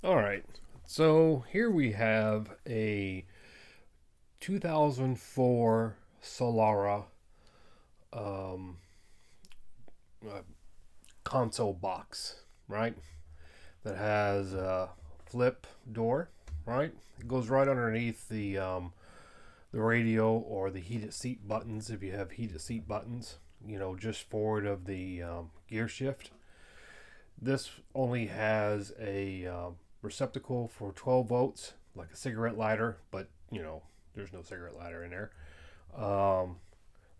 All right. So here we have a 2004 Solara um, uh, console box, right? That has a flip door, right? It goes right underneath the radio or the heated seat buttons if you have heated seat buttons, just forward of the gear shift. This only has a receptacle for 12 volts, like a cigarette lighter, but there's no cigarette lighter in there. Um,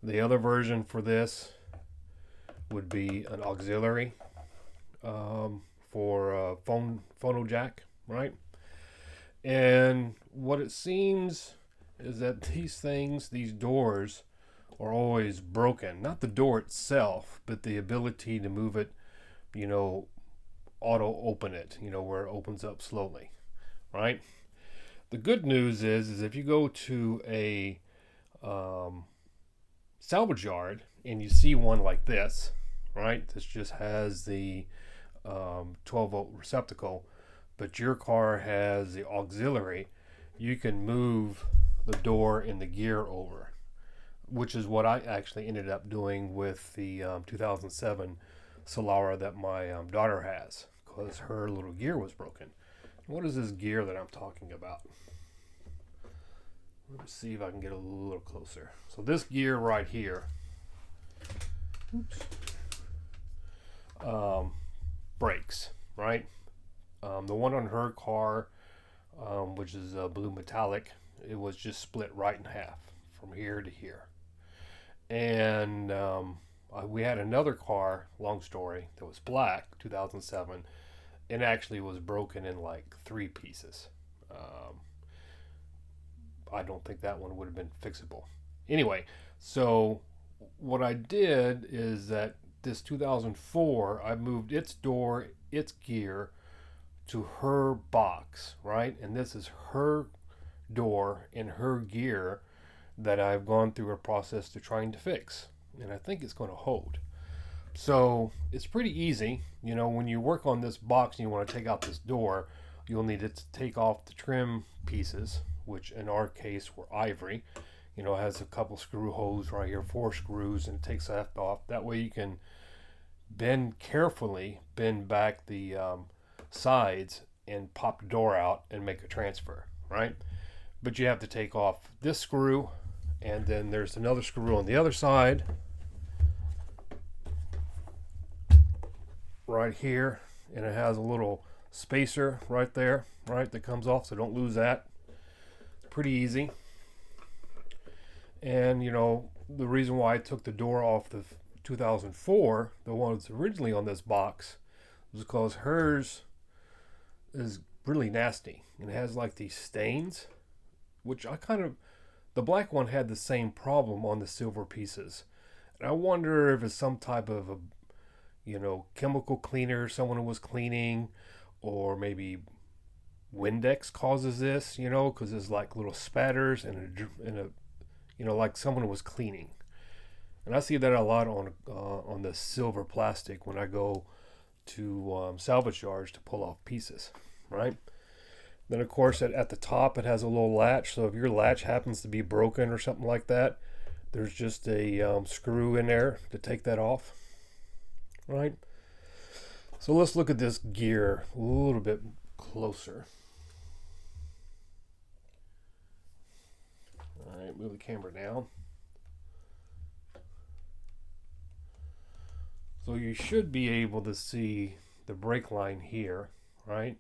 the other version for this would be an auxiliary for a phono jack, right? And what it seems is that these doors, are always broken. Not the door itself, but the ability to move it, you know, auto open it, where it opens up slowly, right? The good news is if you go to a um, salvage yard and you see one like this, right? This just has the 12 volt receptacle, but your car has the auxiliary. You can move the door and the gear over, which is what I actually ended up doing with the 2007 Solara that my daughter has, because her little gear was broken. What is this gear that I'm talking about? Let me see if I can get a little closer. So this gear right here, oops, breaks, right? The one on her car, which is blue metallic, it was just split right in half from here to here. And we had another car, long story, that was black, 2007, and actually was broken in like three pieces. I don't think that one would have been fixable. Anyway, so what I did is that this 2004, I moved its door, its gear to her box, right? And this is her door and her gear that I've gone through a process to trying to fix. And I think it's going to hold. So it's pretty easy. When you work on this box and you want to take out this door, you'll need to take off the trim pieces, which in our case were ivory. It has a couple screw holes right here, 4 screws, and it takes that off. That way you can carefully bend back the sides and pop the door out and make a transfer, right? But you have to take off this screw, and then there's another screw on the other side right here, and it has a little spacer right there, right, that comes off, so don't lose that. Pretty easy. And the reason why I took the door off the 2004, the one that's originally on this box, was because hers is really nasty and it has like these stains, which the black one had the same problem on the silver pieces. And I wonder if it's some type of a chemical cleaner someone was cleaning, or maybe Windex causes this, because there's like little spatters and like someone was cleaning. And I see that a lot on the silver plastic when I go to salvage yards to pull off pieces, right? Then of course at the top it has a little latch, so if your latch happens to be broken or something like that, there's just a screw in there to take that off, right? So let's look at this gear a little bit closer. All right, move the camera down. So you should be able to see the brake line here, right?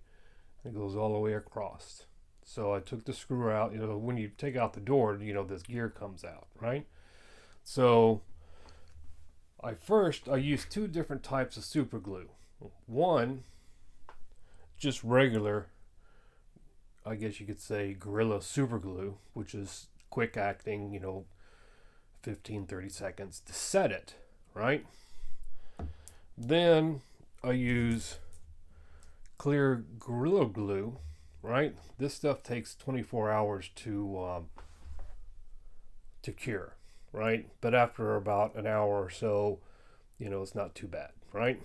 It goes all the way across. So I took the screw out. When you take out the door, this gear comes out, right? So I used 2 different types of super glue. One, just regular, I guess you could say Gorilla super glue, which is quick acting, 15-30 seconds to set it, right? Then I use clear Gorilla glue, right? This stuff takes 24 hours to cure, right? But after about an hour or so, it's not too bad, right?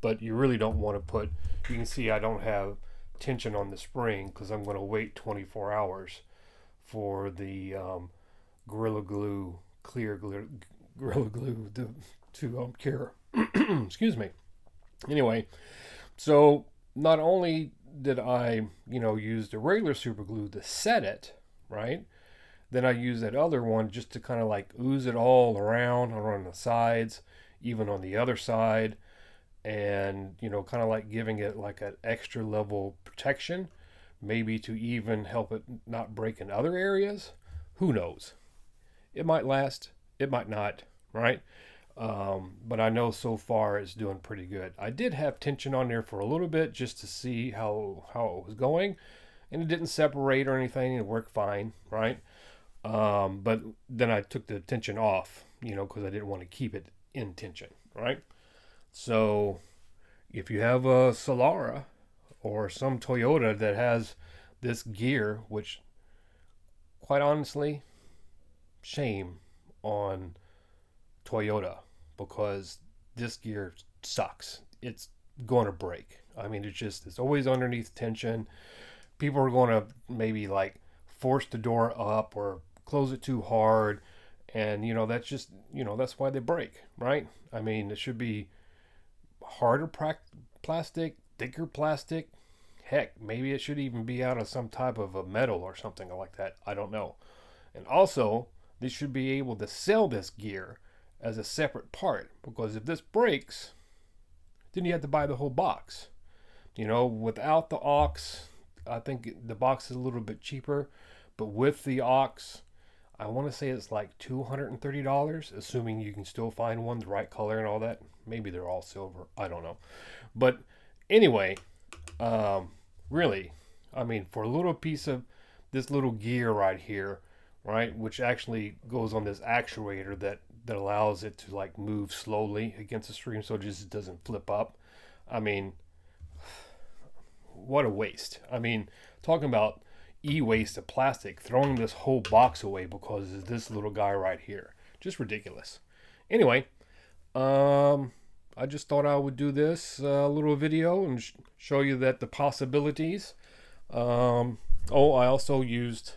But you really don't want to you can see I don't have tension on the spring because I'm going to wait 24 hours for the Gorilla Glue, clear glue, Gorilla Glue to cure. Excuse me. Anyway, so not only did I, use the regular super glue to set it, right? Then I use that other one just to kind of like ooze it all around the sides, even on the other side, and kind of like giving it like an extra level protection, maybe to even help it not break in other areas. Who knows? It might last, it might not, right? But I know so far it's doing pretty good. I did have tension on there for a little bit just to see how it was going, and it didn't separate or anything. It worked fine, right? But then I took the tension off, because I didn't want to keep it in tension, right? So if you have a Solara or some Toyota that has this gear, which quite honestly, shame on Toyota, because this gear sucks. It's going to break. I mean, it's always underneath tension. People are going to maybe like force the door up or close it too hard, and that's why they break, right? I mean, it should be harder plastic, thicker plastic. Heck, maybe it should even be out of some type of a metal or something like that. I don't know. And also, they should be able to sell this gear as a separate part, because if this breaks, then you have to buy the whole box. Without the aux, I think the box is a little bit cheaper, but with the aux, I want to say it's like $230, assuming you can still find one the right color and all that. Maybe they're all silver. I don't know. But anyway, really, I mean, for a little piece of this little gear right here, right, which actually goes on this actuator that allows it to like move slowly against the stream so it just doesn't flip up. I mean, what a waste. I mean, talking about e-waste of plastic, throwing this whole box away because of this little guy right here. Just ridiculous. Anyway, I just thought I would do this little video and show you that the possibilities. I also used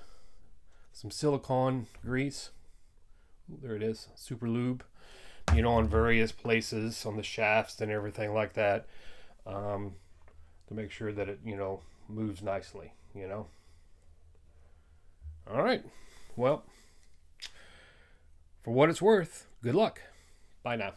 some silicone grease. There it is, super lube, on various places on the shafts and everything like that, to make sure that it, moves nicely, All right. Well, for what it's worth, good luck. Bye now.